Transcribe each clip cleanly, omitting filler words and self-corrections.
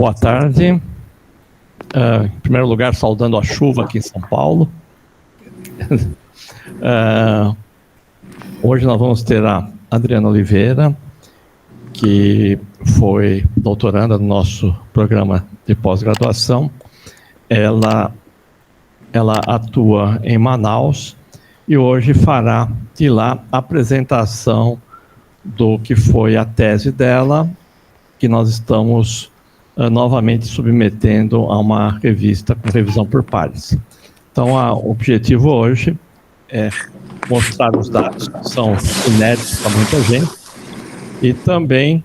Boa tarde. Em primeiro lugar, saudando a chuva aqui em São Paulo. Hoje nós vamos ter a Adriana Oliveira, que foi doutoranda no nosso programa de pós-graduação. Ela atua em Manaus e hoje fará de lá a apresentação do que foi a tese dela, que nós estamos novamente submetendo a uma revista com revisão por pares. Então, o objetivo hoje é mostrar os dados que são inéditos para muita gente e também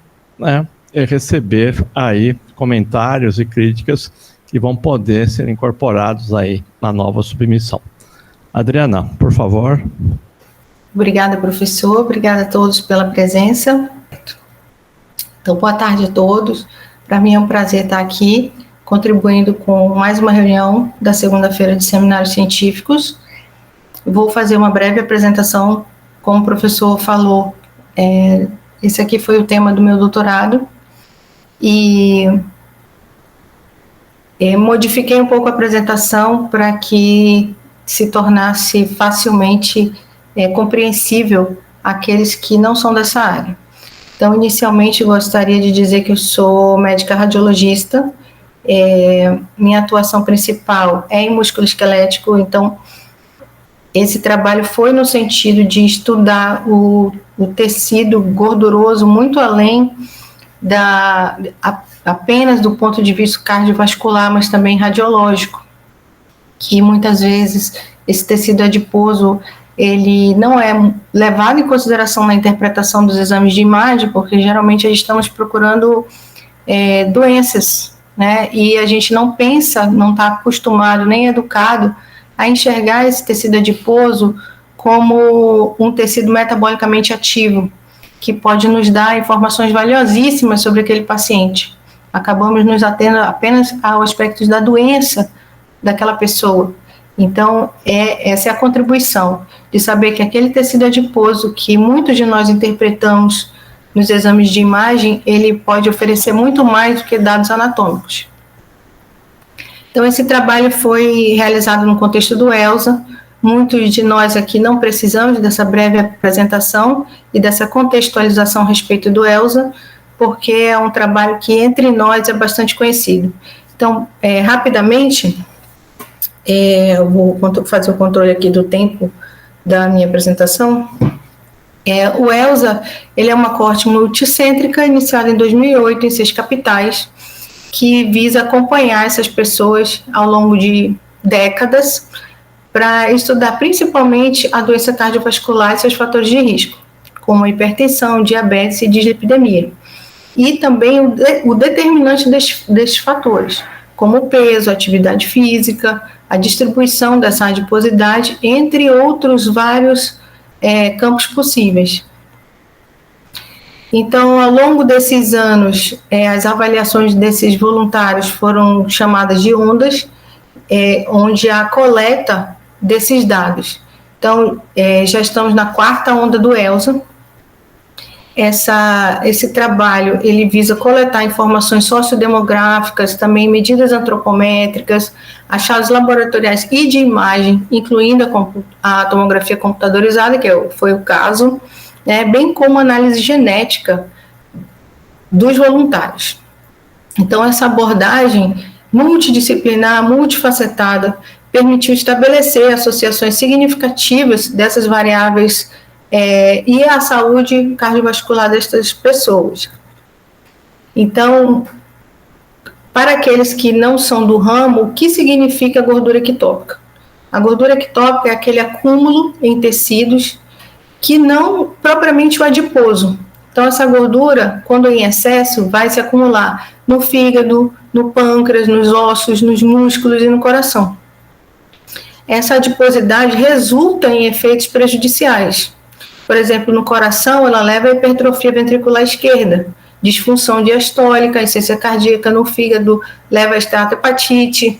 receber aí comentários e críticas que vão poder ser incorporados aí na nova submissão. Adriana, por favor. Obrigada, professor. Obrigada a todos pela presença. Então, boa tarde a todos. Para mim é um prazer estar aqui, contribuindo com mais uma reunião da segunda-feira de seminários científicos. Vou fazer uma breve apresentação, como o professor falou, esse aqui foi o tema do meu doutorado, e modifiquei um pouco a apresentação para que se tornasse facilmente compreensível àqueles que não são dessa área. Então, inicialmente, gostaria de dizer que eu sou médica radiologista, minha atuação principal é em músculo esquelético, então, esse trabalho foi no sentido de estudar o tecido gorduroso muito além apenas do ponto de vista cardiovascular, mas também radiológico, que muitas vezes esse tecido adiposo ele não é levado em consideração na interpretação dos exames de imagem, porque geralmente estamos procurando doenças, né? E a gente não pensa, não está acostumado nem educado a enxergar esse tecido adiposo como um tecido metabolicamente ativo, que pode nos dar informações valiosíssimas sobre aquele paciente. Acabamos nos atendo apenas aos aspectos da doença daquela pessoa. Então, essa é a contribuição, de saber que aquele tecido adiposo que muitos de nós interpretamos nos exames de imagem, ele pode oferecer muito mais do que dados anatômicos. Então, esse trabalho foi realizado no contexto do ELSA. Muitos de nós aqui não precisamos dessa breve apresentação e dessa contextualização a respeito do ELSA, porque é um trabalho que entre nós é bastante conhecido. Então, rapidamente, eu vou fazer o controle aqui do tempo da minha apresentação. O ELSA, ele é uma coorte multicêntrica iniciada em 2008 em 6 capitais, que visa acompanhar essas pessoas ao longo de décadas para estudar principalmente a doença cardiovascular e seus fatores de risco, como a hipertensão, diabetes e dislipidemia. E também o determinante desses fatores, como o peso, a atividade física, a distribuição dessa adiposidade, entre outros vários campos possíveis. Então, ao longo desses anos, as avaliações desses voluntários foram chamadas de ondas, onde há a coleta desses dados. Então, já estamos na 4ª onda do ELSA. Esse trabalho, ele visa coletar informações sociodemográficas, também medidas antropométricas, achados laboratoriais e de imagem, incluindo a tomografia computadorizada, que foi o caso, bem como análise genética dos voluntários. Então, essa abordagem multidisciplinar, multifacetada, permitiu estabelecer associações significativas dessas variáveis e a saúde cardiovascular dessas pessoas. Então, para aqueles que não são do ramo, o que significa gordura ectópica? A gordura ectópica é aquele acúmulo em tecidos que não propriamente o adiposo. Então, essa gordura, quando em excesso, vai se acumular no fígado, no pâncreas, nos ossos, nos músculos e no coração. Essa adiposidade resulta em efeitos prejudiciais. Por exemplo, no coração, ela leva à hipertrofia ventricular esquerda, disfunção diastólica, insuficiência cardíaca. No fígado, leva a esteatohepatite.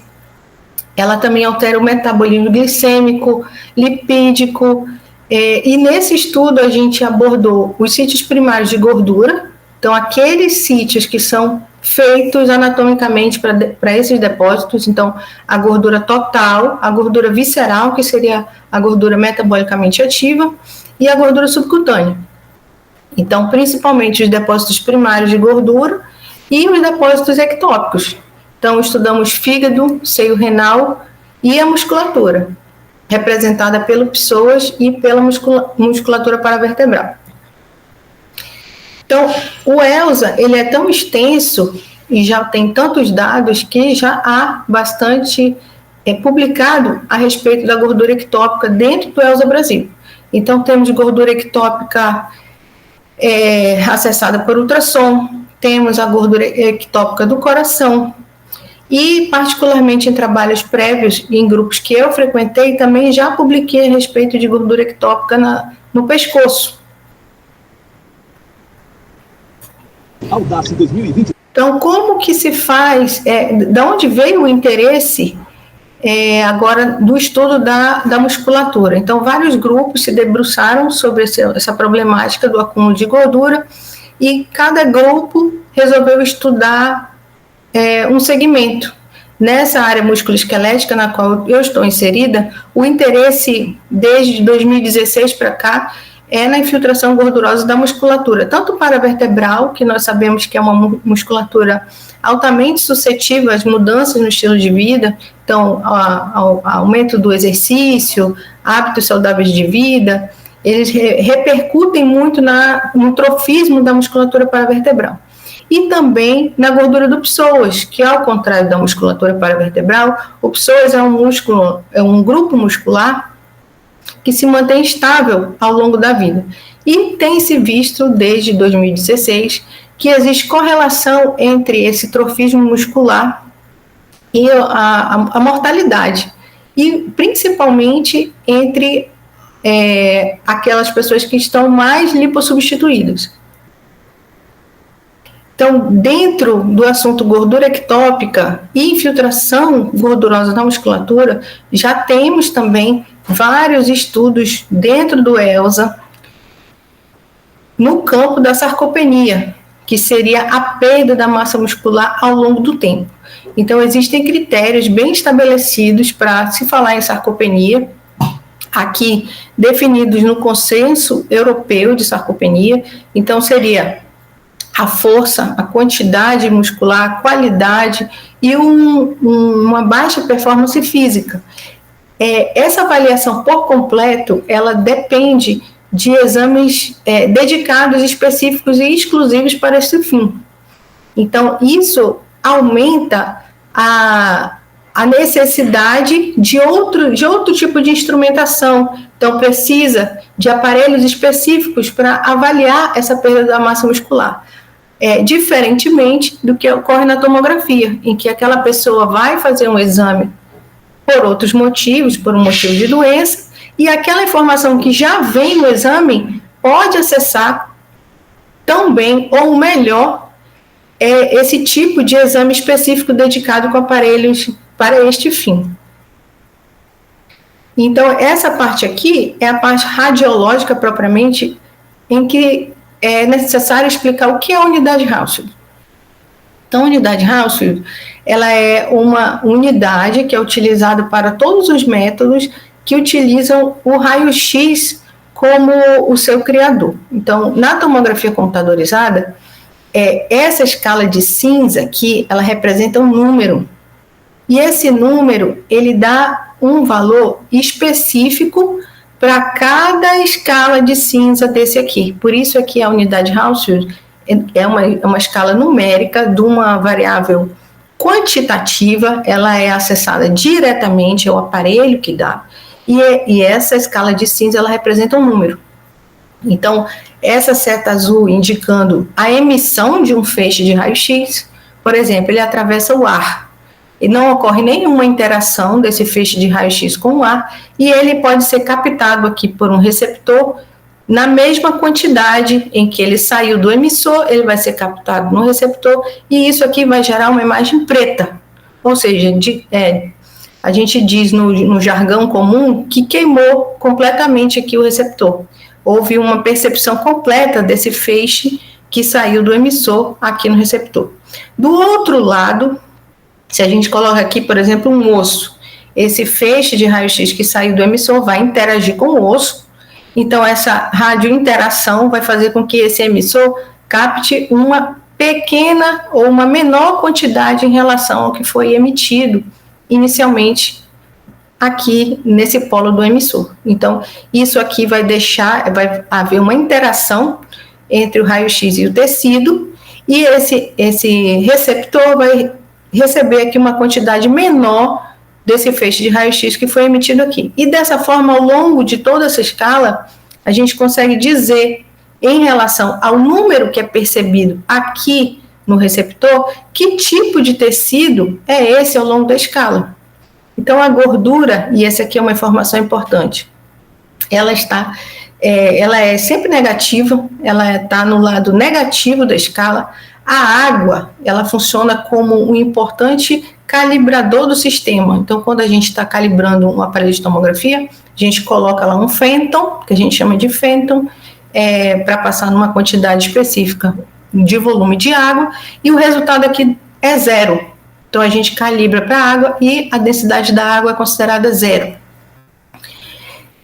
Ela também altera o metabolismo glicêmico, lipídico. E nesse estudo a gente abordou os sítios primários de gordura, então aqueles sítios que são feitos anatomicamente para esses depósitos. Então, a gordura total, a gordura visceral, que seria a gordura metabolicamente ativa, e a gordura subcutânea. Então, principalmente os depósitos primários de gordura e os depósitos ectópicos. Então, estudamos fígado, seio renal e a musculatura, representada pelo psoas e pela musculatura paravertebral. Então, o ELSA, ele é tão extenso e já tem tantos dados que já há bastante publicado a respeito da gordura ectópica dentro do ELSA Brasil. Então, temos gordura ectópica acessada por ultrassom, temos a gordura ectópica do coração e, particularmente em trabalhos prévios em grupos que eu frequentei, também já publiquei a respeito de gordura ectópica no pescoço. Audace 2020. Então, como que se faz, de onde veio o interesse agora do estudo da musculatura? Então, vários grupos se debruçaram sobre essa problemática do acúmulo de gordura e cada grupo resolveu estudar um segmento. Nessa área musculoesquelética na qual eu estou inserida, o interesse desde 2016 para cá é na infiltração gordurosa da musculatura, tanto paravertebral, que nós sabemos que é uma musculatura altamente suscetível às mudanças no estilo de vida, então, ao aumento do exercício, hábitos saudáveis de vida, eles repercutem muito no trofismo da musculatura paravertebral. E também na gordura do psoas, que ao contrário da musculatura paravertebral, o psoas é um grupo muscular que se mantém estável ao longo da vida. E tem se visto, desde 2016, que existe correlação entre esse trofismo muscular e a mortalidade, e principalmente entre aquelas pessoas que estão mais lipossubstituídas. Então, dentro do assunto gordura ectópica e infiltração gordurosa na musculatura, já temos também vários estudos dentro do ELSA no campo da sarcopenia, que seria a perda da massa muscular ao longo do tempo. Então, existem critérios bem estabelecidos para se falar em sarcopenia, aqui definidos no consenso europeu de sarcopenia. Então, seria a força, a quantidade muscular, a qualidade e uma baixa performance física. Essa avaliação por completo, ela depende de exames dedicados, específicos e exclusivos para esse fim. Então, isso aumenta a necessidade de outro tipo de instrumentação. Então, precisa de aparelhos específicos para avaliar essa perda da massa muscular. Diferentemente do que ocorre na tomografia, em que aquela pessoa vai fazer um exame por outros motivos, por um motivo de doença, e aquela informação que já vem no exame pode acessar tão bem ou melhor esse tipo de exame específico dedicado com aparelhos para este fim. Então, essa parte aqui é a parte radiológica propriamente, em que é necessário explicar o que é a unidade Hounsfield. Então, a unidade Hounsfield, ela é uma unidade que é utilizada para todos os métodos que utilizam o raio-x como o seu criador. Então, na tomografia computadorizada, essa escala de cinza aqui, ela representa um número. E esse número, ele dá um valor específico para cada escala de cinza desse aqui. Por isso aqui a unidade Hounsfield é uma escala numérica de uma variável quantitativa, ela é acessada diretamente ao aparelho que dá, e essa escala de cinza, ela representa um número. Então, essa seta azul indicando a emissão de um feixe de raio-x, por exemplo, ele atravessa o ar, e não ocorre nenhuma interação desse feixe de raio-x com o ar, e ele pode ser captado aqui por um receptor na mesma quantidade em que ele saiu do emissor, ele vai ser captado no receptor, e isso aqui vai gerar uma imagem preta, ou seja, a gente diz no jargão comum que queimou completamente aqui o receptor. Houve uma percepção completa desse feixe que saiu do emissor aqui no receptor. Do outro lado, se a gente coloca aqui, por exemplo, um osso, esse feixe de raio-x que saiu do emissor vai interagir com o osso, então essa radiointeração vai fazer com que esse emissor capte uma pequena ou uma menor quantidade em relação ao que foi emitido inicialmente aqui nesse polo do emissor. Então, isso aqui vai haver uma interação entre o raio-x e o tecido, e esse receptor vai receber aqui uma quantidade menor desse feixe de raio-x que foi emitido aqui. E dessa forma, ao longo de toda essa escala, a gente consegue dizer, em relação ao número que é percebido aqui no receptor, que tipo de tecido é esse ao longo da escala. Então, a gordura, e essa aqui é uma informação importante, ela é sempre negativa, ela está no lado negativo da escala. A água, ela funciona como um importante calibrador do sistema. Então, quando a gente está calibrando um aparelho de tomografia, a gente coloca lá um Fenton, que a gente chama de Fenton, para passar numa quantidade específica de volume de água, e o resultado aqui é 0. Então, a gente calibra para a água e a densidade da água é considerada 0.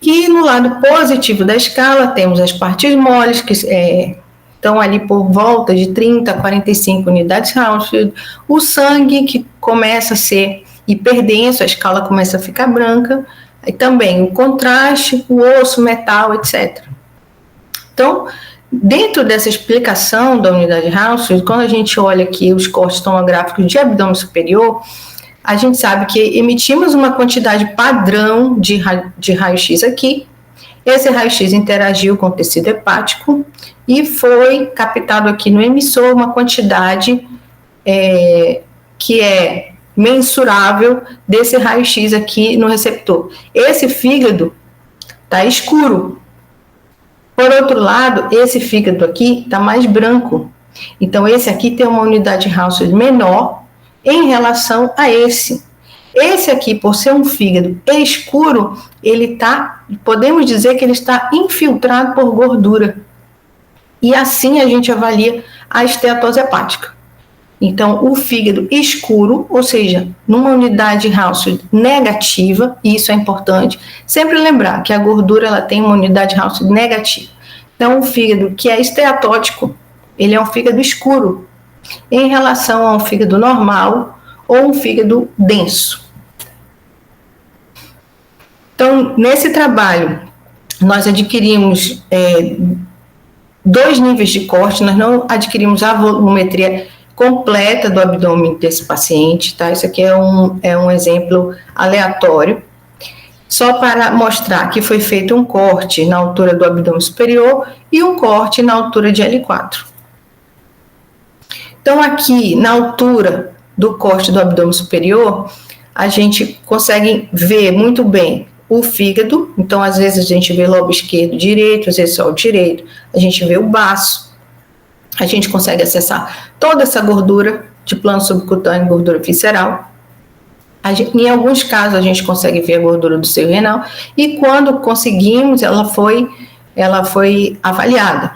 E no lado positivo da escala, temos as partes moles, que estão ali por volta de 30 a 45 unidades Hounsfield, o sangue, que começa a ser hiperdenso, a escala começa a ficar branca, e também o contraste, o osso, metal, etc. Então, dentro dessa explicação da unidade Hounsfield, quando a gente olha aqui os cortes tomográficos de abdômen superior, a gente sabe que emitimos uma quantidade padrão de raio-x aqui. Esse raio-x interagiu com o tecido hepático e foi captado aqui no emissor uma quantidade que é mensurável desse raio-x aqui no receptor. Esse fígado está escuro. Por outro lado, esse fígado aqui está mais branco. Então, esse aqui tem uma unidade Hounsfield menor em relação a esse. Esse aqui, por ser um fígado escuro, podemos dizer que ele está infiltrado por gordura. E assim a gente avalia a esteatose hepática. Então, o fígado escuro, ou seja, numa unidade Hounsfield negativa, e isso é importante, sempre lembrar que a gordura ela tem uma unidade Hounsfield negativa. Então, o fígado que é esteatótico, ele é um fígado escuro, em relação a um fígado normal ou um fígado denso. Então, nesse trabalho, nós adquirimos 2 níveis de corte, nós não adquirimos a volumetria completa do abdômen desse paciente, tá? Isso aqui é um exemplo aleatório, só para mostrar que foi feito um corte na altura do abdômen superior e um corte na altura de L4. Então, aqui, na altura do corte do abdômen superior, a gente consegue ver muito bem o fígado. Então, às vezes, a gente vê lobo esquerdo, direito, às vezes só o direito. A gente vê o baço. A gente consegue acessar toda essa gordura de plano subcutâneo, gordura visceral. Em alguns casos, a gente consegue ver a gordura do seio renal. E quando conseguimos, ela foi avaliada.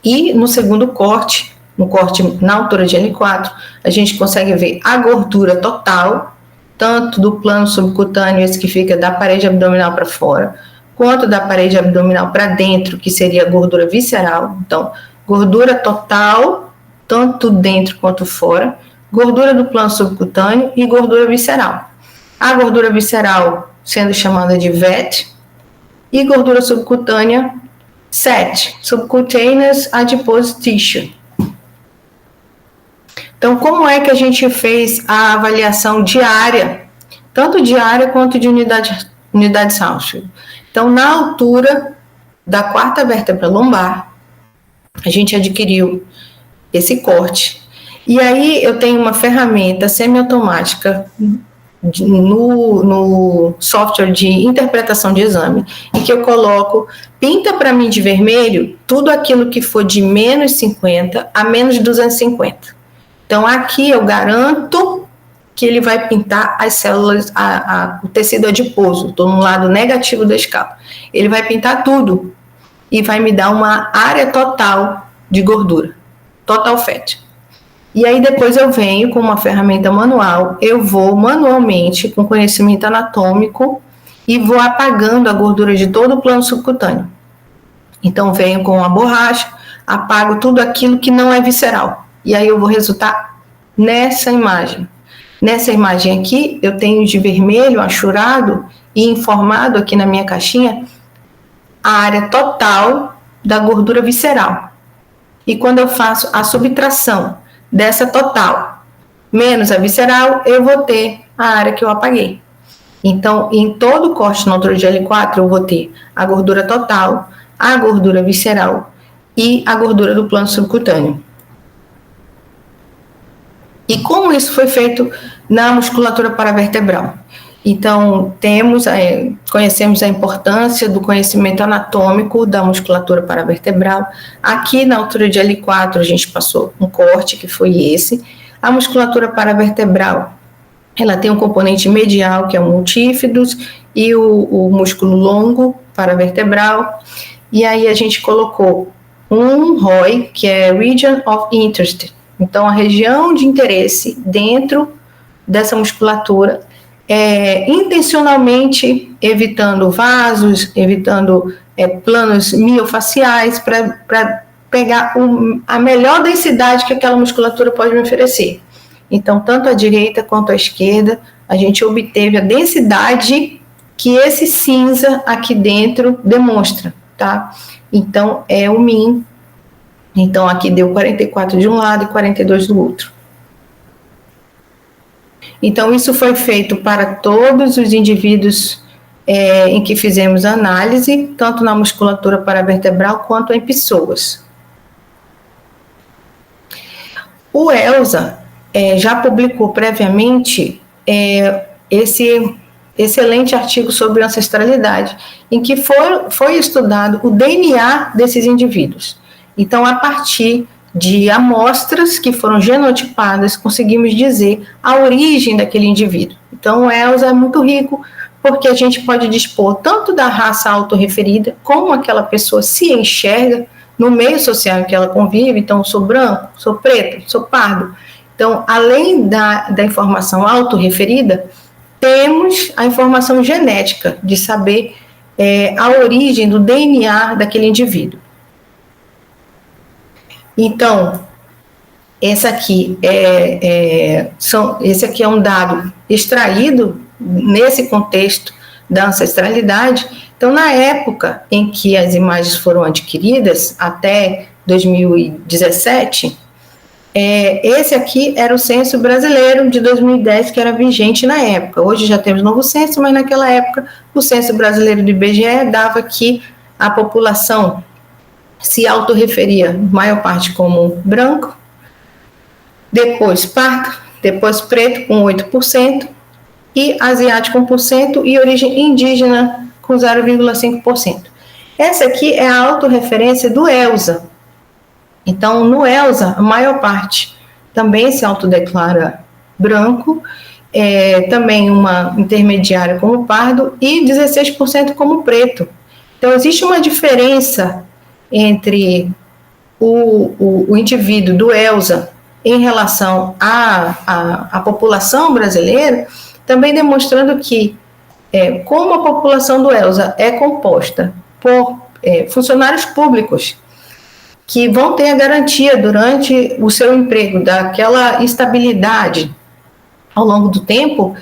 E no segundo corte, no corte na altura de L4, a gente consegue ver a gordura total, tanto do plano subcutâneo, esse que fica da parede abdominal para fora, quanto da parede abdominal para dentro, que seria a gordura visceral. Então, gordura total, tanto dentro quanto fora, gordura do plano subcutâneo e gordura visceral. A gordura visceral sendo chamada de VET e gordura subcutânea SAT, Subcutaneous Adipose Tissue. Então, como é que a gente fez a avaliação diária, tanto diária quanto de unidades Hounsfield? Então, na altura da 4ª vértebra lombar, a gente adquiriu esse corte. E aí eu tenho uma ferramenta semiautomática no software de interpretação de exame, em que eu coloco, pinta para mim de vermelho tudo aquilo que for de menos 50 a menos 250. Então, aqui eu garanto que ele vai pintar as células, o tecido adiposo. Estou no lado negativo da escala. Ele vai pintar tudo e vai me dar uma área total de gordura, total fat. E aí depois eu venho com uma ferramenta manual, eu vou manualmente, com conhecimento anatômico, e vou apagando a gordura de todo o plano subcutâneo. Então venho com a borracha, apago tudo aquilo que não é visceral. E aí eu vou resultar nessa imagem. Nessa imagem aqui, eu tenho de vermelho achurado e informado aqui na minha caixinha a área total da gordura visceral. E quando eu faço a subtração dessa total menos a visceral, eu vou ter a área que eu apaguei. Então, em todo o corte no autogel L4, eu vou ter a gordura total, a gordura visceral e a gordura do plano subcutâneo. E como isso foi feito na musculatura paravertebral? Então, conhecemos a importância do conhecimento anatômico da musculatura paravertebral. Aqui na altura de L4, a gente passou um corte, que foi esse. A musculatura paravertebral, ela tem um componente medial, que é o multífidos, e o músculo longo paravertebral. E aí a gente colocou um ROI, que é Region of Interest. Então, a região de interesse dentro dessa musculatura, intencionalmente evitando vasos, evitando planos miofaciais, para pegar a melhor densidade que aquela musculatura pode me oferecer. Então, tanto a direita quanto a esquerda, a gente obteve a densidade que esse cinza aqui dentro demonstra, tá? Então, é o min. Então, aqui deu 44 de um lado e 42 do outro. Então, isso foi feito para todos os indivíduos em que fizemos análise, tanto na musculatura paravertebral quanto em pessoas. O ELSA já publicou previamente esse excelente artigo sobre ancestralidade, em que foi estudado o DNA desses indivíduos. Então, a partir de amostras que foram genotipadas, conseguimos dizer a origem daquele indivíduo. Então, o ELSA é muito rico, porque a gente pode dispor tanto da raça autorreferida, como aquela pessoa se enxerga no meio social em que ela convive. Então, eu sou branco, sou preto, sou pardo. Então, além da informação autorreferida, temos a informação genética, de saber a origem do DNA daquele indivíduo. Então, esse aqui é um dado extraído nesse contexto da ancestralidade. Então, na época em que as imagens foram adquiridas, até 2017, esse aqui era o censo brasileiro de 2010, que era vigente na época. Hoje já temos novo censo, mas naquela época o censo brasileiro do IBGE dava que a população se autorreferia, maior parte como branco, depois pardo, depois preto com 8%, e asiático 1%, e origem indígena com 0,5%. Essa aqui é a autorreferência do ELSA. Então, no ELSA, a maior parte também se autodeclara branco, também uma intermediária como pardo e 16% como preto. Então, existe uma diferença entre o indivíduo do ELSA em relação à população brasileira, também demonstrando que, como a população do ELSA é composta por funcionários públicos, que vão ter a garantia durante o seu emprego daquela estabilidade ao longo do tempo,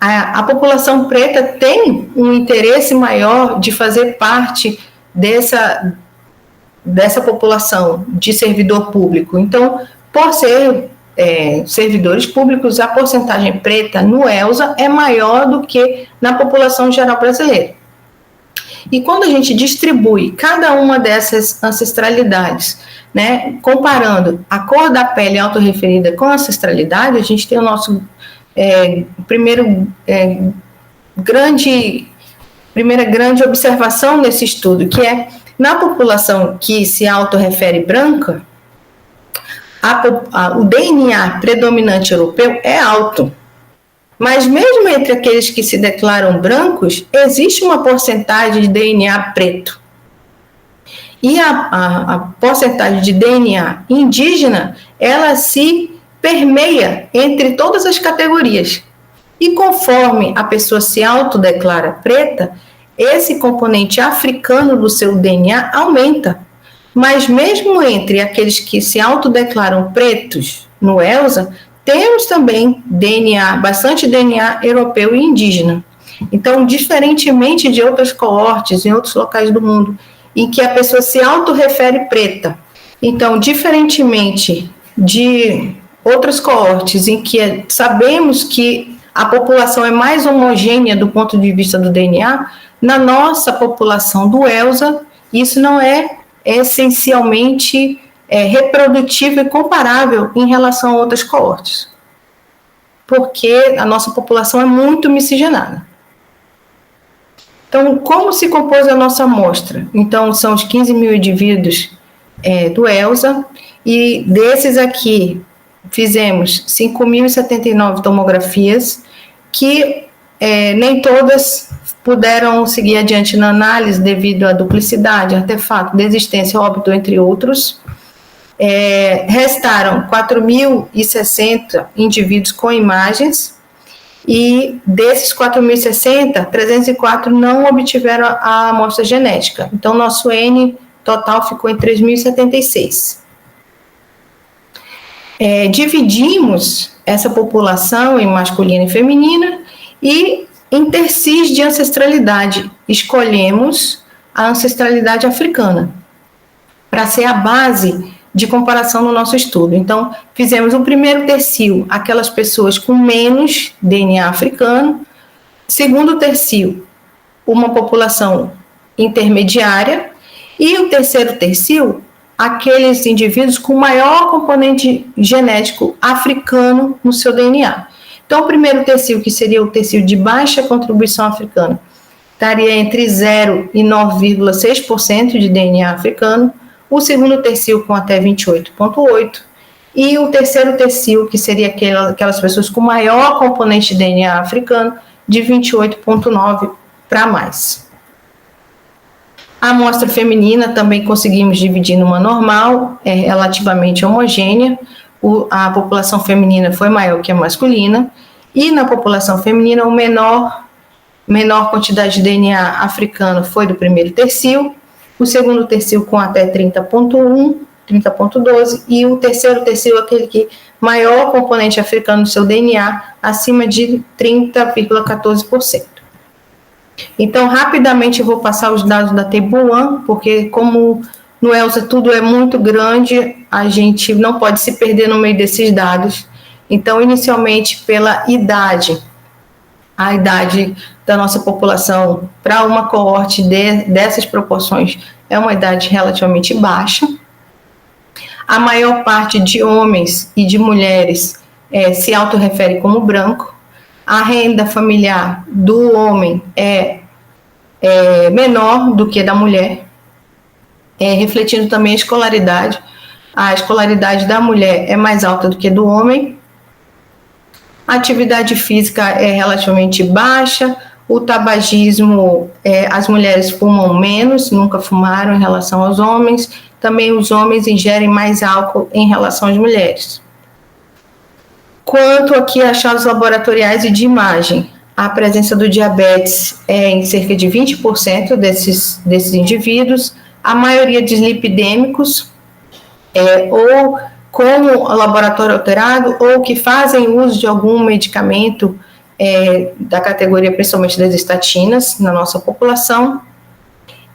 a população preta tem um interesse maior de fazer parte dessa população de servidor público. Então, por ser servidores públicos, a porcentagem preta no ELSA é maior do que na população geral brasileira. E quando a gente distribui cada uma dessas ancestralidades, né, comparando a cor da pele autorreferida com a ancestralidade, a gente tem o nosso primeira grande observação nesse estudo, que é na população que se autorrefere branca, o DNA predominante europeu é alto. Mas mesmo entre aqueles que se declaram brancos, existe uma porcentagem de DNA preto. E a porcentagem de DNA indígena, ela se permeia entre todas as categorias. E conforme a pessoa se autodeclara preta, esse componente africano do seu DNA aumenta. Mas mesmo entre aqueles que se autodeclaram pretos no ELSA, temos também DNA, bastante DNA europeu e indígena. Então, diferentemente de outras coortes em outros locais do mundo, em que a pessoa se autorrefere preta, então, diferentemente de outras coortes em que sabemos que a população é mais homogênea do ponto de vista do DNA, na nossa população do ELSA, isso não é essencialmente reprodutivo e comparável em relação a outras coortes, porque a nossa população é muito miscigenada. Então, como se compôs a nossa amostra? Então, são os 15 mil indivíduos do ELSA, e desses aqui fizemos 5.079 tomografias, que nem todas puderam seguir adiante na análise devido à duplicidade, artefato, desistência, óbito, entre outros. Restaram 4.060 indivíduos com imagens, e desses 4.060, 304 não obtiveram a amostra genética. Então, nosso N total ficou em 3.076. Dividimos essa população em masculina e feminina e intercis de ancestralidade. Escolhemos a ancestralidade africana para ser a base de comparação no nosso estudo. Então, fizemos o primeiro tercio, aquelas pessoas com menos DNA africano. Segundo tercio, uma população intermediária. E o terceiro tercio, aqueles indivíduos com maior componente genético africano no seu DNA. Então, o primeiro tercio, que seria o tercio de baixa contribuição africana, estaria entre 0 e 9,6% de DNA africano. O segundo tercio com até 28,8%, e o terceiro tercio, que seria aquelas pessoas com maior componente de DNA africano, de 28,9% para mais. A amostra feminina também conseguimos dividir numa normal, relativamente homogênea. A população feminina foi maior que a masculina, e na população feminina o menor quantidade de DNA africano foi do primeiro tercio, o segundo tercio com até 30,1, 30,12, e o terceiro tercio, aquele que maior componente africano no seu DNA, acima de 30,14%. Então, rapidamente eu vou passar os dados da Tebuan, porque como no ELSA tudo é muito grande, a gente não pode se perder no meio desses dados. Então, inicialmente, pela idade, a idade da nossa população para uma coorte dessas proporções é uma idade relativamente baixa. A maior parte de homens e de mulheres se autorrefere como branco. A renda familiar do homem é menor do que da mulher, refletindo também a escolaridade. A escolaridade da mulher é mais alta do que do homem. A atividade física é relativamente baixa. O tabagismo, as mulheres fumam menos, nunca fumaram em relação aos homens. Também os homens ingerem mais álcool em relação às mulheres. Quanto aqui a achados laboratoriais e de imagem, a presença do diabetes é em cerca de 20% desses indivíduos. A maioria dislipidêmicos, ou com o laboratório alterado, ou que fazem uso de algum medicamento da categoria principalmente das estatinas na nossa população.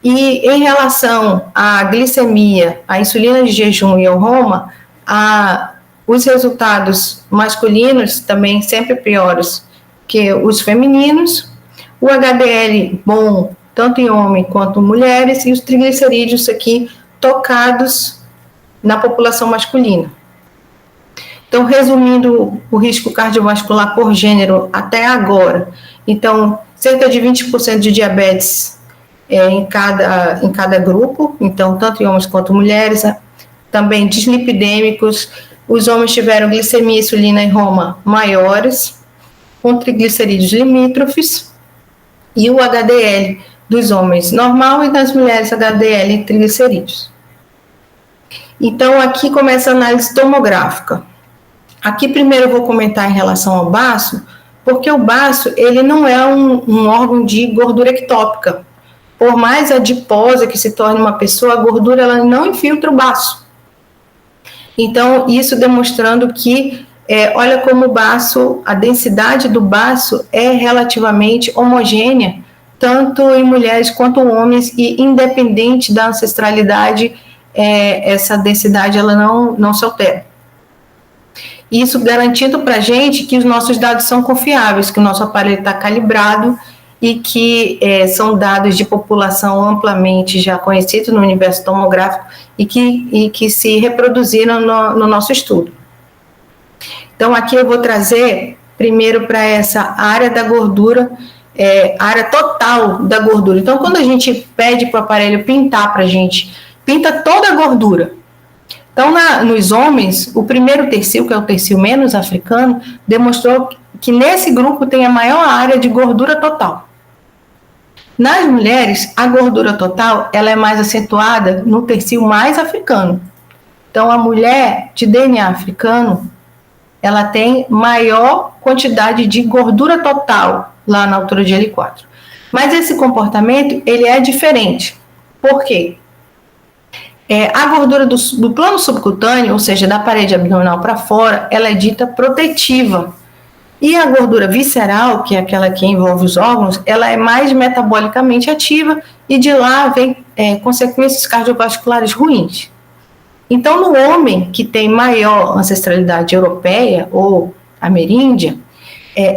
E em relação à glicemia, à insulina de jejum e ao Roma, os resultados masculinos também sempre piores que os femininos, o HDL bom tanto em homem quanto mulheres, e os triglicerídeos aqui tocados na população masculina. Então, resumindo o risco cardiovascular por gênero até agora, então, cerca de 20% de diabetes em cada grupo, então, tanto em homens quanto mulheres, também dislipidêmicos. Os homens tiveram glicemia, insulina e Roma maiores, com triglicerídeos limítrofes, e o HDL dos homens normal e das mulheres HDL e triglicerídeos. Então, aqui começa a análise tomográfica. Aqui primeiro eu vou comentar em relação ao baço, porque o baço ele não é um órgão de gordura ectópica. Por mais adiposa que se torne uma pessoa, a gordura ela não infiltra o baço. Então, isso demonstrando que, olha como o baço, a densidade do baço é relativamente homogênea, tanto em mulheres quanto em homens, e independente da ancestralidade, essa densidade ela não se altera. Isso garantindo para a gente que os nossos dados são confiáveis, que o nosso aparelho está calibrado e que são dados de população amplamente já conhecidos no universo tomográfico e que se reproduziram no nosso estudo. Então, aqui eu vou trazer primeiro para essa área da gordura, área total da gordura. Então, quando a gente pede para o aparelho pintar para a gente, pinta toda a gordura. Então, nos homens, o primeiro tercio, que é o tercio menos africano, demonstrou que nesse grupo tem a maior área de gordura total. Nas mulheres, a gordura total ela é mais acentuada no tercio mais africano. Então, a mulher de DNA africano, ela tem maior quantidade de gordura total lá na altura de L4. Mas esse comportamento, ele é diferente. Por quê? A gordura do plano subcutâneo, ou seja, da parede abdominal para fora, ela é dita protetiva. E a gordura visceral, que é aquela que envolve os órgãos, ela é mais metabolicamente ativa e de lá vem consequências cardiovasculares ruins. Então, no homem que tem maior ancestralidade europeia ou ameríndia,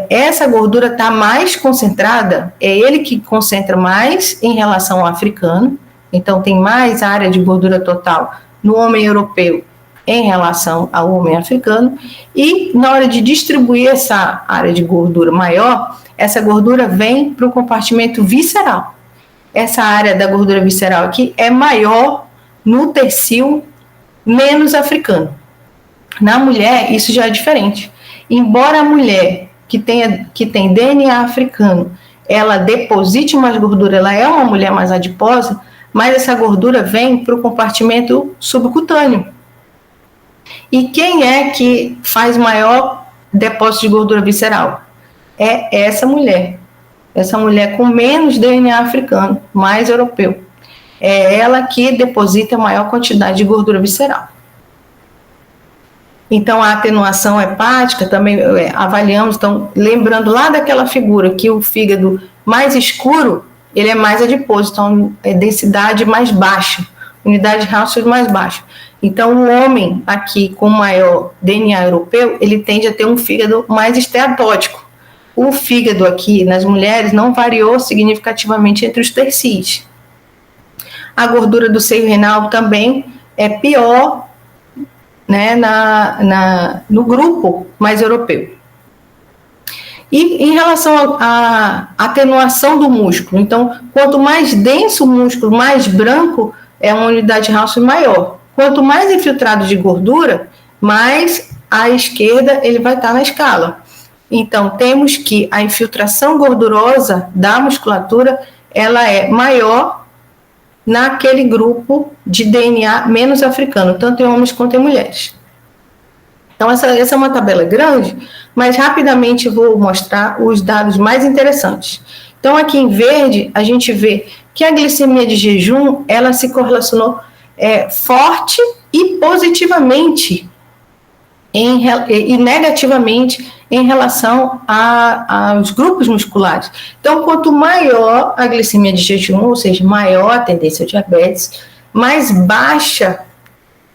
essa gordura está mais concentrada, é ele que concentra mais em relação ao africano, então tem mais área de gordura total no homem europeu em relação ao homem africano, e na hora de distribuir essa área de gordura maior, essa gordura vem para o compartimento visceral. Essa área da gordura visceral aqui é maior no tercio menos africano. Na mulher, isso já é diferente. Embora a mulher que tem DNA africano, ela deposite mais gordura, ela é uma mulher mais adiposa, mas essa gordura vem para o compartimento subcutâneo. E quem é que faz maior depósito de gordura visceral? É essa mulher com menos DNA africano, mais europeu. É ela que deposita a maior quantidade de gordura visceral. Então, a atenuação hepática também avaliamos, então, lembrando lá daquela figura que o fígado mais escuro, ele é mais adiposo, então é densidade mais baixa, unidade de Hounsfield mais baixa. Então, o homem aqui com maior DNA europeu, ele tende a ter um fígado mais esteatótico. O fígado aqui nas mulheres não variou significativamente entre os tercis. A gordura do seio renal também é pior, né, no grupo mais europeu. E em relação à atenuação do músculo, então, quanto mais denso o músculo, mais branco é uma unidade de Hounsfield maior. Quanto mais infiltrado de gordura, mais à esquerda ele vai estar na escala. Então, temos que a infiltração gordurosa da musculatura, ela é maior naquele grupo de DNA menos africano, tanto em homens quanto em mulheres. Então, essa é uma tabela grande, mas rapidamente vou mostrar os dados mais interessantes. Então, aqui em verde, a gente vê que a glicemia de jejum, ela se correlacionou forte e positivamente e negativamente em relação aos grupos musculares. Então, quanto maior a glicemia de jejum, ou seja, maior a tendência ao diabetes, mais baixa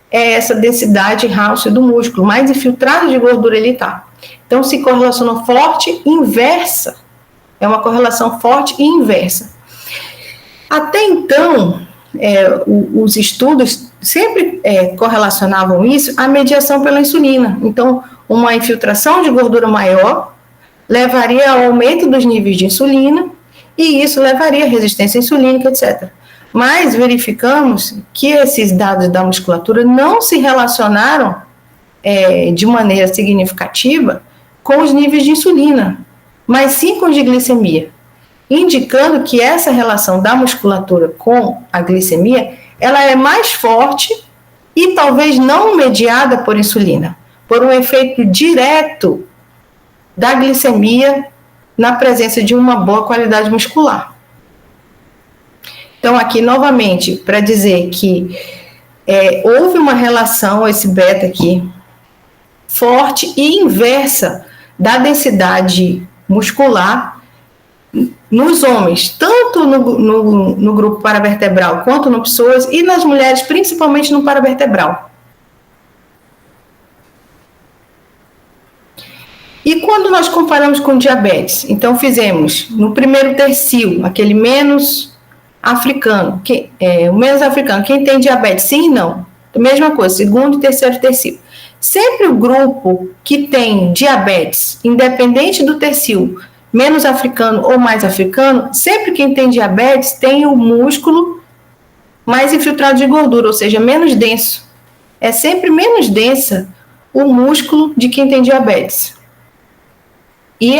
é essa densidade Hounsfield do músculo, mais infiltrado de gordura ele está. Então, se correlacionou forte e inversa. É uma correlação forte e inversa. Até então, os estudos sempre correlacionavam isso à mediação pela insulina. Então, uma infiltração de gordura maior levaria ao aumento dos níveis de insulina e isso levaria à resistência insulínica, etc. Mas verificamos que esses dados da musculatura não se relacionaram de maneira significativa com os níveis de insulina, mas sim com os de glicemia, indicando que essa relação da musculatura com a glicemia, ela é mais forte e talvez não mediada por insulina, por um efeito direto da glicemia na presença de uma boa qualidade muscular. Então, aqui, novamente, para dizer que houve uma relação, esse beta aqui, forte e inversa da densidade muscular nos homens, tanto no grupo paravertebral quanto no psoas, e nas mulheres, principalmente no paravertebral. E quando nós comparamos com diabetes, então fizemos no primeiro tercio, aquele menos africano, o menos africano, quem tem diabetes, sim e não, mesma coisa, segundo e terceiro tercio. Sempre o grupo que tem diabetes, independente do tercio, menos africano ou mais africano, sempre quem tem diabetes tem o músculo mais infiltrado de gordura, ou seja, menos denso. É sempre menos densa o músculo de quem tem diabetes. E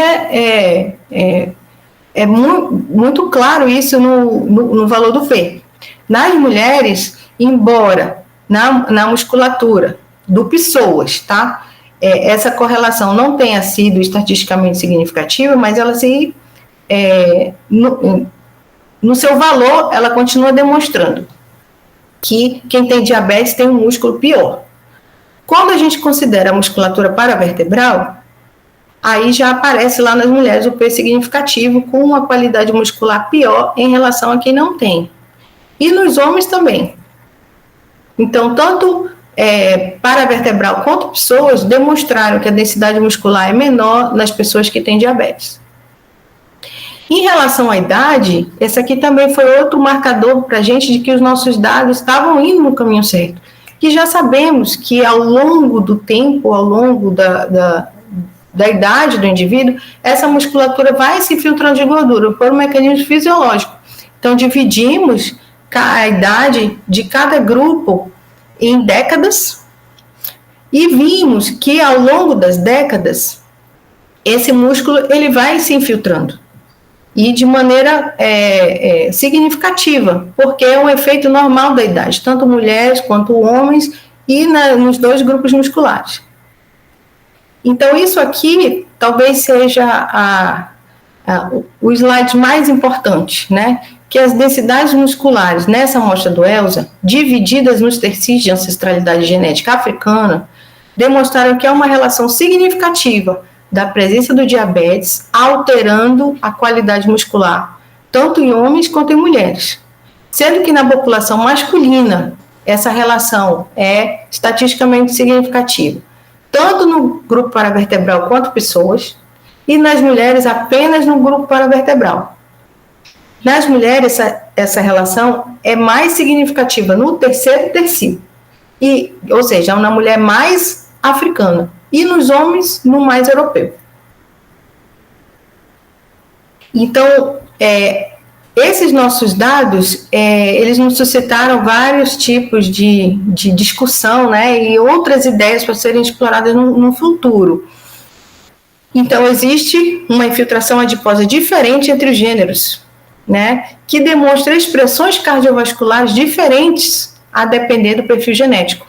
é muito claro isso no valor do V. Nas mulheres, embora na musculatura do psoas, tá? Essa correlação não tenha sido estatisticamente significativa, mas ela no seu valor, ela continua demonstrando que quem tem diabetes tem um músculo pior. Quando a gente considera a musculatura paravertebral, aí já aparece lá nas mulheres o P significativo com uma qualidade muscular pior em relação a quem não tem. E nos homens também. Então, tanto paravertebral quanto psoas demonstraram que a densidade muscular é menor nas pessoas que têm diabetes. Em relação à idade, esse aqui também foi outro marcador para a gente de que os nossos dados estavam indo no caminho certo. Que já sabemos que ao longo do tempo, ao longo da idade do indivíduo, essa musculatura vai se filtrando de gordura por um mecanismo fisiológico. Então, dividimos a idade de cada grupo em décadas e vimos que ao longo das décadas esse músculo ele vai se infiltrando e de maneira significativa, porque é um efeito normal da idade, tanto mulheres quanto homens e nos dois grupos musculares. Então isso aqui talvez seja o slide mais importante, né? Que as densidades musculares nessa amostra do ELSA, divididas nos tercis de ancestralidade genética africana, demonstraram que há uma relação significativa da presença do diabetes alterando a qualidade muscular, tanto em homens quanto em mulheres. Sendo que na população masculina, essa relação é estatisticamente significativa, tanto no grupo paravertebral quanto psoas, e nas mulheres apenas no grupo paravertebral. Nas mulheres, essa relação é mais significativa no terceiro tercio, ou seja, na mulher mais africana, e nos homens, no mais europeu. Então, esses nossos dados, eles nos suscitaram vários tipos de discussão, né, e outras ideias para serem exploradas no futuro. Então, existe uma infiltração adiposa diferente entre os gêneros, né, que demonstra expressões cardiovasculares diferentes a depender do perfil genético.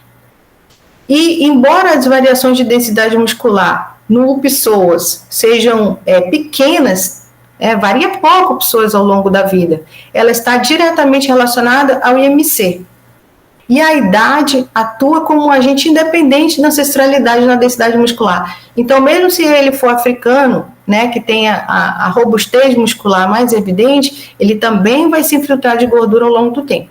E, embora as variações de densidade muscular no psoas sejam pequenas, varia pouco psoas ao longo da vida, ela está diretamente relacionada ao IMC. E a idade atua como um agente independente da ancestralidade na densidade muscular. Então, mesmo se ele for africano, né, que tenha a robustez muscular mais evidente, ele também vai se infiltrar de gordura ao longo do tempo.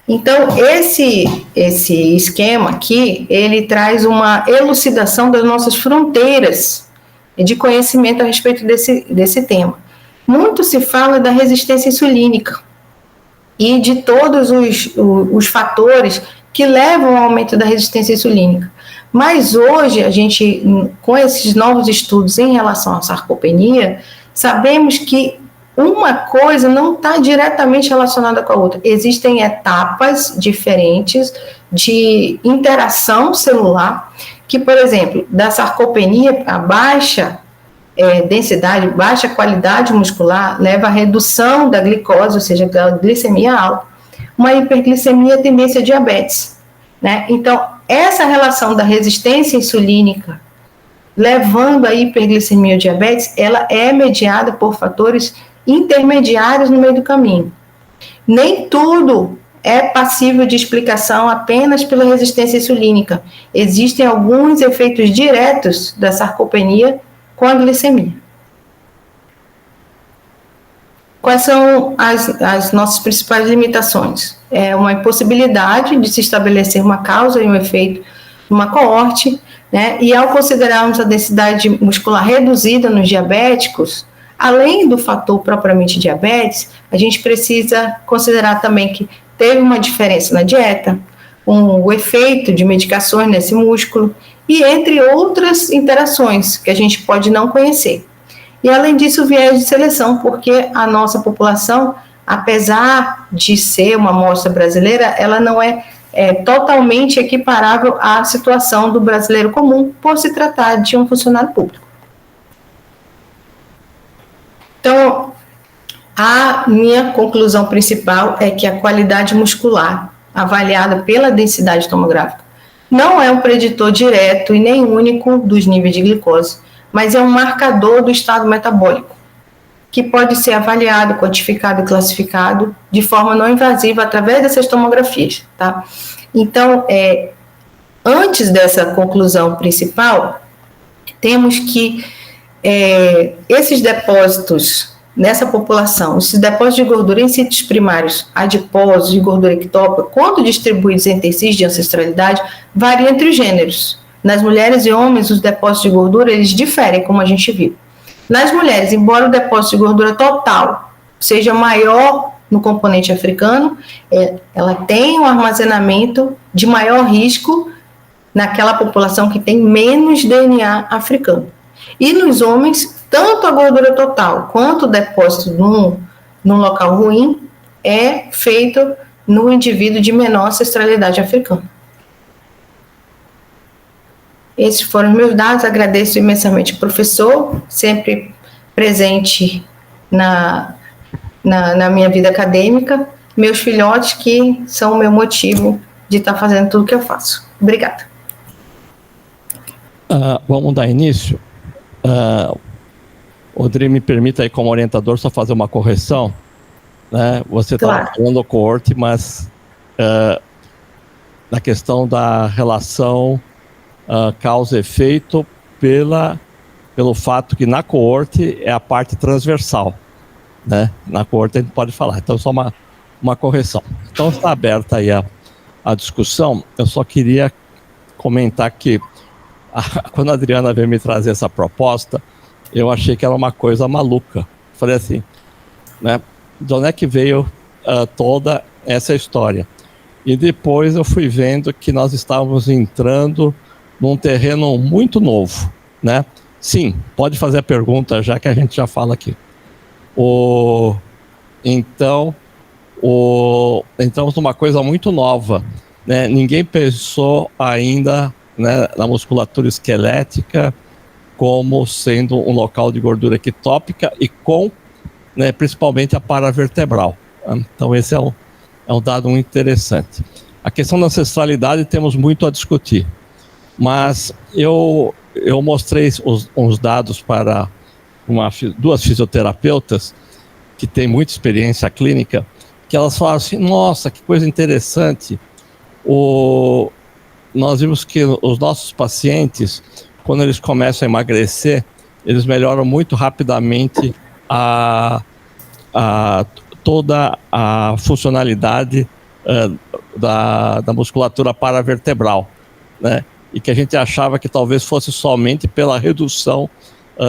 Então, esse esquema aqui, ele traz uma elucidação das nossas fronteiras de conhecimento a respeito desse tema. Muito se fala da resistência insulínica e de todos os fatores que levam ao aumento da resistência insulínica. Mas hoje, a gente, com esses novos estudos em relação à sarcopenia, sabemos que uma coisa não está diretamente relacionada com a outra. Existem etapas diferentes de interação celular, que, por exemplo, da sarcopenia, a baixa densidade, baixa qualidade muscular, leva à redução da glicose, ou seja, da glicemia alta, uma hiperglicemia, tendência a diabetes, né? Então, essa relação da resistência insulínica levando à hiperglicemia ou diabetes, ela é mediada por fatores intermediários no meio do caminho. Nem tudo é passível de explicação apenas pela resistência insulínica. Existem alguns efeitos diretos da sarcopenia com a glicemia. Quais são as nossas principais limitações? É uma impossibilidade de se estabelecer uma causa e um efeito numa coorte, né? E ao considerarmos a densidade muscular reduzida nos diabéticos, além do fator propriamente diabetes, a gente precisa considerar também que teve uma diferença na dieta, o efeito de medicações nesse músculo, e entre outras interações que a gente pode não conhecer. E além disso, o viés de seleção, porque a nossa população, apesar de ser uma amostra brasileira, ela não é totalmente equiparável à situação do brasileiro comum, por se tratar de um funcionário público. Então, a minha conclusão principal é que a qualidade muscular, avaliada pela densidade tomográfica, não é um preditor direto e nem único dos níveis de glicose, mas é um marcador do estado metabólico, que pode ser avaliado, quantificado e classificado de forma não invasiva através dessas tomografias, tá? Então, antes dessa conclusão principal, temos que esses depósitos nessa população, esses depósitos de gordura em sítios primários, adiposos e gordura ectópica, quando distribuídos em tecidos de ancestralidade, variam entre os gêneros. Nas mulheres e homens, os depósitos de gordura, eles diferem, como a gente viu. Nas mulheres, embora o depósito de gordura total seja maior no componente africano, ela tem um armazenamento de maior risco naquela população que tem menos DNA africano. E nos homens, tanto a gordura total quanto o depósito num local ruim é feito no indivíduo de menor ancestralidade africana. Esses foram os meus dados, agradeço imensamente ao professor, sempre presente na minha vida acadêmica, meus filhotes que são o meu motivo de estar fazendo tudo o que eu faço. Obrigada. Vamos dar início. Odri, me permita aí como orientador só fazer uma correção, né? Você está falando coorte, mas na questão da relação causa e efeito pelo fato que na coorte é a parte transversal, né? Na coorte a gente pode falar, então só uma correção. Então está aberta aí a discussão. Eu só queria comentar que quando a Adriana veio me trazer essa proposta, eu achei que era uma coisa maluca. Falei assim, né? De onde é que veio toda essa história? E depois eu fui vendo que nós estávamos entrando num terreno muito novo, né? Sim, pode fazer a pergunta, já que a gente já fala aqui. Então, entramos numa coisa muito nova, né? Ninguém pensou ainda, né, na musculatura esquelética como sendo um local de gordura ectópica e com, né, principalmente a paravertebral. Então esse é um dado muito interessante. A questão da ancestralidade temos muito a discutir, mas eu mostrei uns dados para duas fisioterapeutas que têm muita experiência clínica, que elas falaram assim, nossa, que coisa interessante, nós vimos que os nossos pacientes, quando eles começam a emagrecer, eles melhoram muito rapidamente toda a funcionalidade da musculatura paravertebral, né? E que a gente achava que talvez fosse somente pela redução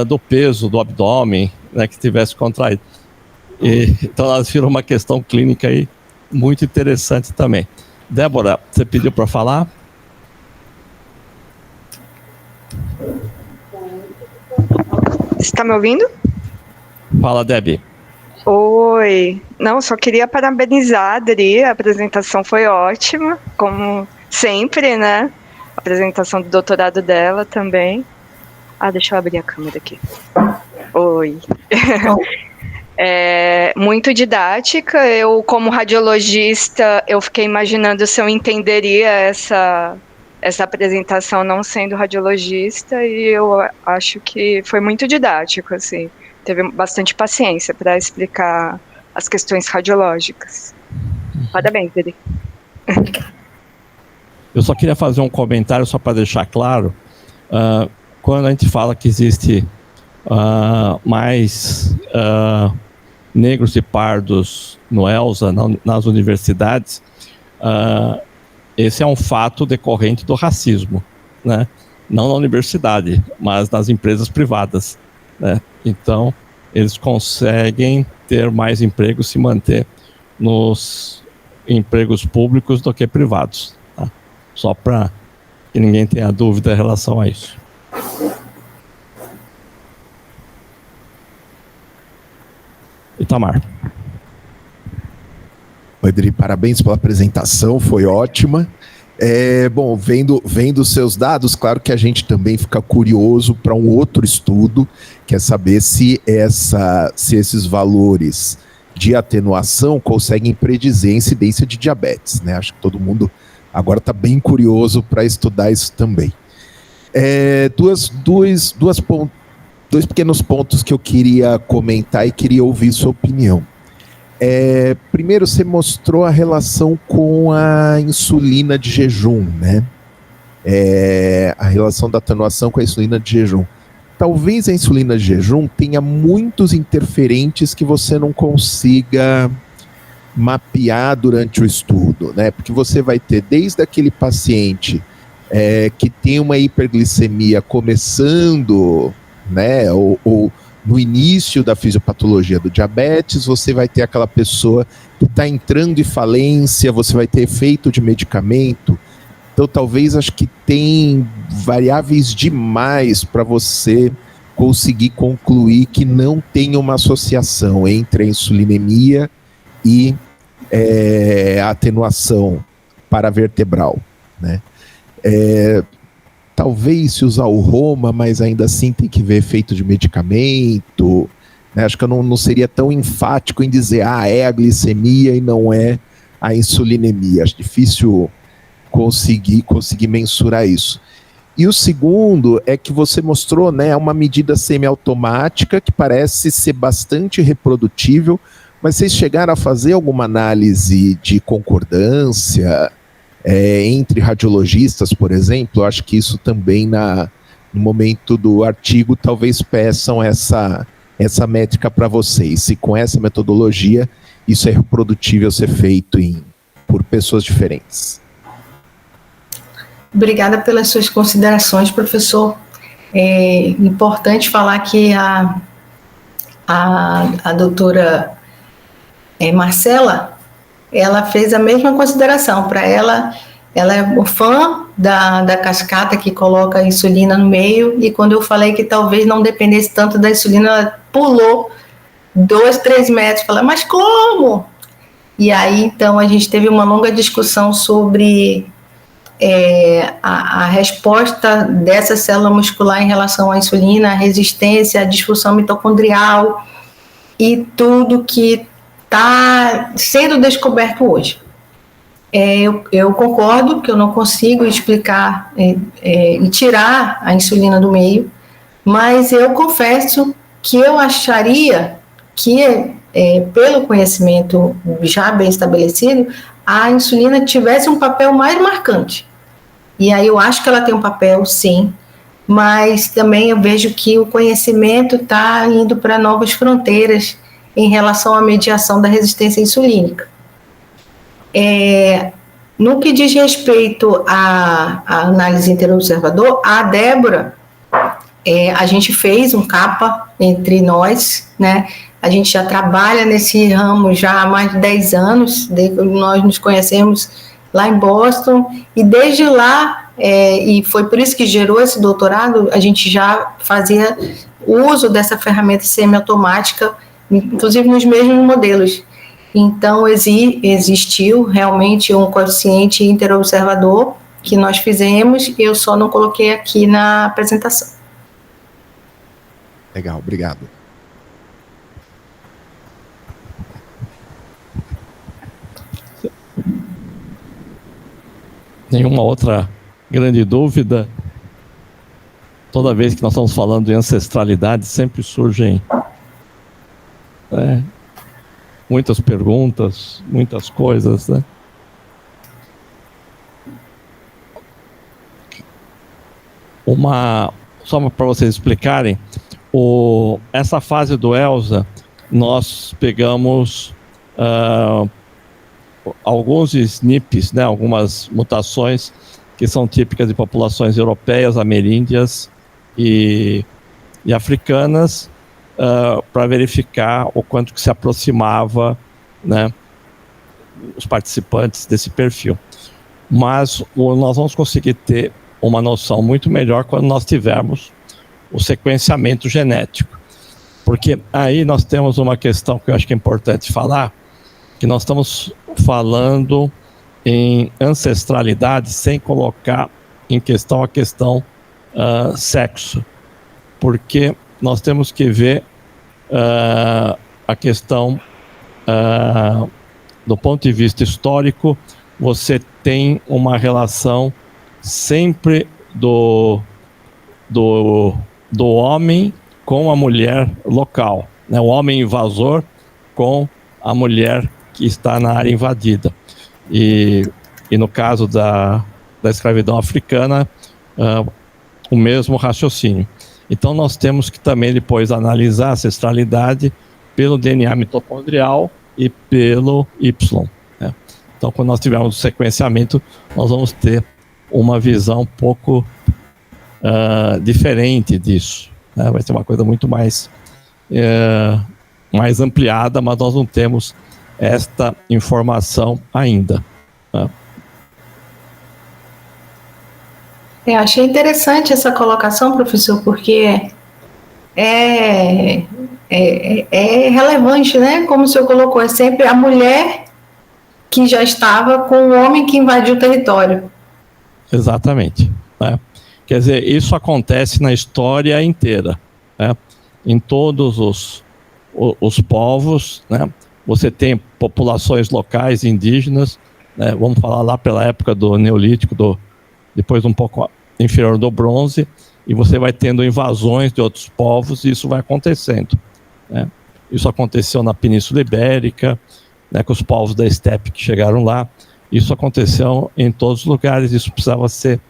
do peso do abdômen, né, que tivesse contraído. Então elas viram uma questão clínica aí muito interessante também. Débora, você pediu para falar? Você está me ouvindo? Fala, Debbie. Oi. Não, só queria parabenizar a Adri, a apresentação foi ótima, como sempre, né? A apresentação do doutorado dela também. Deixa eu abrir a câmera aqui. Oi. Muito didática. Eu, como radiologista, eu fiquei imaginando se eu entenderia essa apresentação não sendo radiologista, e eu acho que foi muito didático, assim. Teve bastante paciência para explicar as questões radiológicas. Parabéns, Eri. Eu só queria fazer um comentário só para deixar claro. Quando a gente fala que existe mais negros e pardos no ELSA, nas universidades, esse é um fato decorrente do racismo, né? Não na universidade, mas nas empresas privadas, né? Então, eles conseguem ter mais empregos, se manter nos empregos públicos do que privados, tá? Só para que ninguém tenha dúvida em relação a isso. Itamar. Adri, parabéns pela apresentação, foi ótima. Bom, vendo os seus dados, claro que a gente também fica curioso para um outro estudo, que é saber se esses valores de atenuação conseguem predizer a incidência de diabetes, né? Acho que todo mundo agora está bem curioso para estudar isso também. Dois pequenos pontos que eu queria comentar e queria ouvir sua opinião. Primeiro, você mostrou a relação com a insulina de jejum, né? A relação da atenuação com a insulina de jejum. Talvez a insulina de jejum tenha muitos interferentes que você não consiga mapear durante o estudo, né? Porque você vai ter desde aquele paciente que tem uma hiperglicemia começando, né? Ou no início da fisiopatologia do diabetes, você vai ter aquela pessoa que está entrando em falência, você vai ter efeito de medicamento. Então, talvez, acho que tem variáveis demais para você conseguir concluir que não tem uma associação entre a insulinemia e a atenuação paravertebral, né? Talvez se usar o Roma, mas ainda assim tem que ver efeito de medicamento, né? Acho que eu não seria tão enfático em dizer é a glicemia e não é a insulinemia. Acho difícil conseguir mensurar isso. E o segundo é que você mostrou, né, uma medida semiautomática que parece ser bastante reprodutível, mas vocês chegaram a fazer alguma análise de concordância entre radiologistas, por exemplo? Eu acho que isso também no momento do artigo talvez peçam essa métrica para vocês. Se com essa metodologia isso é reprodutível ser feito por pessoas diferentes. Obrigada pelas suas considerações, professor. É importante falar que a doutora Marcela, ela fez a mesma consideração. Para ela é um fã da cascata que coloca a insulina no meio, e quando eu falei que talvez não dependesse tanto da insulina, ela pulou 2, 3 metros, falou, mas como? E aí, então, a gente teve uma longa discussão sobre a resposta dessa célula muscular em relação à insulina, a resistência, a disfunção mitocondrial e tudo que está sendo descoberto hoje. Eu concordo que eu não consigo explicar e tirar a insulina do meio, mas eu confesso que eu acharia que, pelo conhecimento já bem estabelecido, a insulina tivesse um papel mais marcante. E aí eu acho que ela tem um papel, sim, mas também eu vejo que o conhecimento está indo para novas fronteiras em relação à mediação da resistência insulínica. No que diz respeito à análise interobservador, a Débora, a gente fez um CAPA entre nós, né? A gente já trabalha nesse ramo já há mais de 10 anos, desde que nós nos conhecemos lá em Boston, e desde lá, e foi por isso que gerou esse doutorado, a gente já fazia uso dessa ferramenta semiautomática, inclusive nos mesmos modelos. Então, existiu realmente um coeficiente interobservador que nós fizemos, eu só não coloquei aqui na apresentação. Legal, obrigado. Nenhuma outra grande dúvida. Toda vez que nós estamos falando de ancestralidade, sempre surgem muitas perguntas, muitas coisas, né? Só para vocês explicarem, essa fase do ELSA, nós pegamos alguns SNPs, né, algumas mutações que são típicas de populações europeias, ameríndias e africanas, para verificar o quanto que se aproximava, né, os participantes desse perfil. Mas nós vamos conseguir ter uma noção muito melhor quando nós tivermos o sequenciamento genético. Porque aí nós temos uma questão que eu acho que é importante falar, que nós estamos falando em ancestralidade sem colocar em questão a questão sexo. Porque nós temos que ver a questão do ponto de vista histórico. Você tem uma relação sempre do homem com a mulher local, né? O homem invasor com a mulher que está na área invadida. E no caso da escravidão africana, o mesmo raciocínio. Então nós temos que também depois analisar a ancestralidade pelo DNA mitocondrial e pelo Y, né? Então quando nós tivermos o sequenciamento, nós vamos ter uma visão um pouco diferente disso, né? Vai ser uma coisa muito mais ampliada, mas nós não temos esta informação ainda, né? Achei interessante essa colocação, professor, porque é relevante, né? Como o senhor colocou, é sempre a mulher que já estava com o homem que invadiu o território. Exatamente, né? Quer dizer, isso acontece na história inteira, né? Em todos os povos, né? Você tem populações locais indígenas, né? Vamos falar lá pela época do Neolítico, depois um pouco inferior do Bronze, e você vai tendo invasões de outros povos, e isso vai acontecendo, né? Isso aconteceu na Península Ibérica, né, com os povos da estepe que chegaram lá. Isso aconteceu em todos os lugares. Isso precisava ser...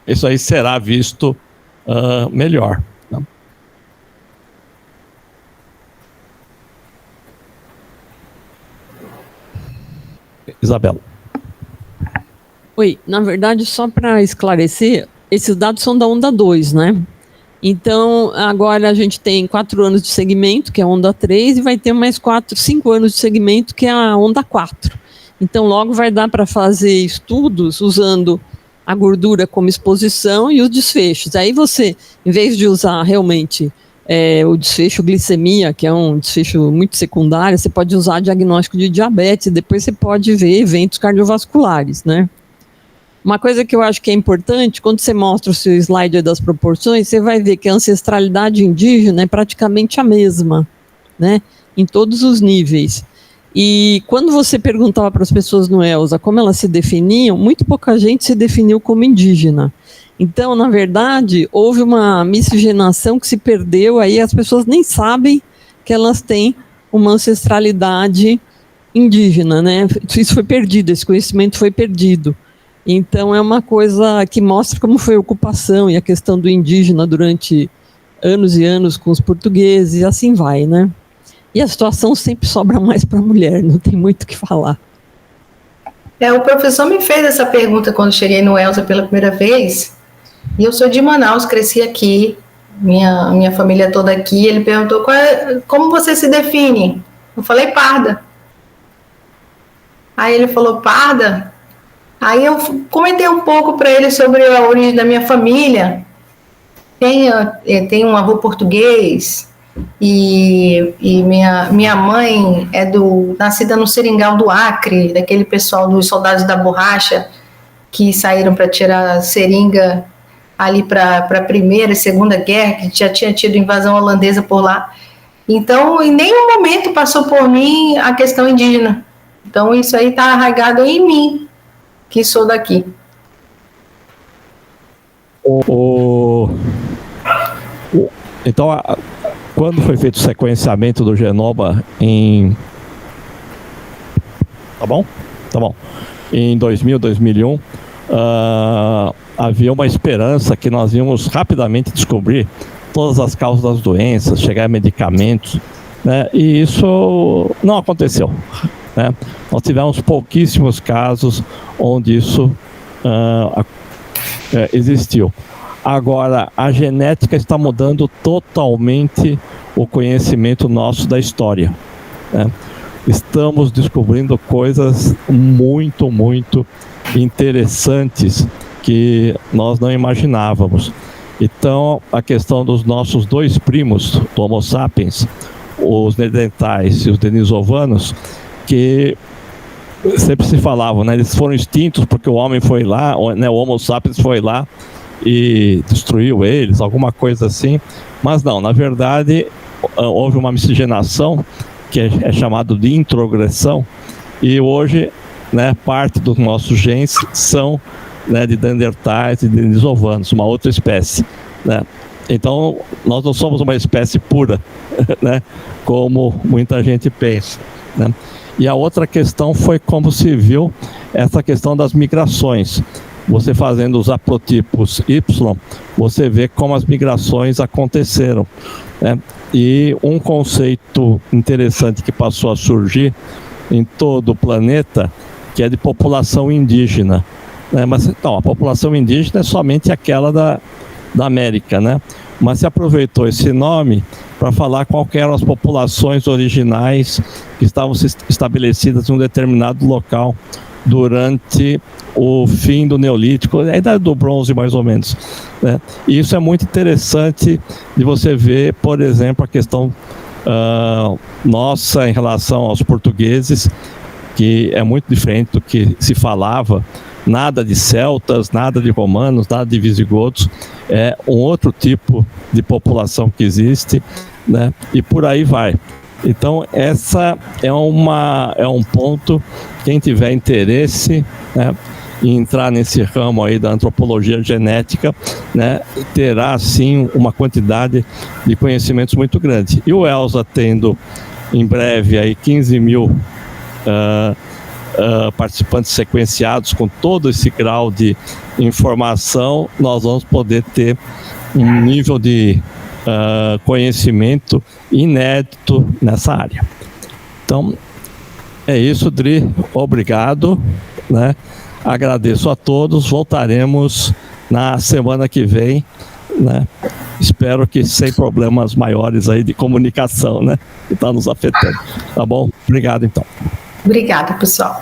isso aí será visto melhor, né? Isabela. Oi, na verdade, só para esclarecer, esses dados são da onda 2, né? Então, agora a gente tem 4 anos de segmento, que é a onda 3, e vai ter mais 5 anos de segmento, que é a onda 4. Então, logo vai dar para fazer estudos usando a gordura como exposição e os desfechos. Aí você, em vez de usar realmente o desfecho glicemia, que é um desfecho muito secundário, você pode usar diagnóstico de diabetes, e depois você pode ver eventos cardiovasculares, né? Uma coisa que eu acho que é importante, quando você mostra o seu slide das proporções, você vai ver que a ancestralidade indígena é praticamente a mesma, né, em todos os níveis. E quando você perguntava para as pessoas no ELSA como elas se definiam, muito pouca gente se definiu como indígena. Então, na verdade, houve uma miscigenação que se perdeu, aí as pessoas nem sabem que elas têm uma ancestralidade indígena, né? Isso foi perdido, esse conhecimento foi perdido. Então, é uma coisa que mostra como foi a ocupação e a questão do indígena durante anos e anos com os portugueses, e assim vai, né? E a situação sempre sobra mais para a mulher, não tem muito o que falar. O professor me fez essa pergunta quando cheguei no ELSA pela primeira vez, e eu sou de Manaus, cresci aqui, minha família toda aqui. Ele perguntou, como você se define? Eu falei parda. Aí ele falou, parda? Aí eu comentei um pouco para ele sobre a origem da minha família. Tem um avô português, e minha mãe é nascida no Seringal do Acre, daquele pessoal dos soldados da borracha que saíram para tirar seringa ali para a Primeira e Segunda Guerra, que já tinha tido invasão holandesa por lá. Então, em nenhum momento passou por mim a questão indígena. Então, isso aí está arraigado em mim, que sou daqui. Então, quando foi feito o sequenciamento do genoma em... Tá bom? Em 2000, 2001, havia uma esperança que nós íamos rapidamente descobrir todas as causas das doenças, chegar a medicamentos, né? E isso não aconteceu, né? Nós tivemos pouquíssimos casos onde isso existiu. Agora, a genética está mudando totalmente o conhecimento nosso da história, né? Estamos descobrindo coisas muito, muito interessantes que nós não imaginávamos. Então, a questão dos nossos dois primos do Homo sapiens, os neandertais e os denisovanos, que sempre se falavam, né? Eles foram extintos porque o homem foi lá, né? O Homo sapiens foi lá e destruiu eles, alguma coisa assim. Mas não, na verdade, houve uma miscigenação que é chamado de introgressão, e hoje, né, parte dos nossos genes são, né, de neandertais e denisovanos, uma outra espécie, né? Então, nós não somos uma espécie pura, né, como muita gente pensa, né? E a outra questão foi como se viu essa questão das migrações. Você fazendo os haplotipos Y, você vê como as migrações aconteceram, né? E um conceito interessante que passou a surgir em todo o planeta, que é de população indígena, né? Mas então, a população indígena é somente aquela da América, né? Mas se aproveitou esse nome para falar qual eram as populações originais que estavam estabelecidas em um determinado local durante o fim do Neolítico, a idade do Bronze mais ou menos, né? E isso é muito interessante de você ver, por exemplo, a questão nossa em relação aos portugueses, que é muito diferente do que se falava. Nada de celtas, nada de romanos, nada de visigodos, é um outro tipo de população que existe, né? E por aí vai. Então, essa é um ponto, quem tiver interesse, né, em entrar nesse ramo aí da antropologia genética, né, terá, sim, uma quantidade de conhecimentos muito grande. E o ELSA tendo, em breve, aí 15 mil participantes sequenciados com todo esse grau de informação, nós vamos poder ter um nível de conhecimento inédito nessa área. Então, é isso, Dri. Obrigado, né? Agradeço a todos. Voltaremos na semana que vem, né? Espero que sem problemas maiores aí de comunicação, né? Que está nos afetando. Tá bom? Obrigado, então. Obrigada, pessoal.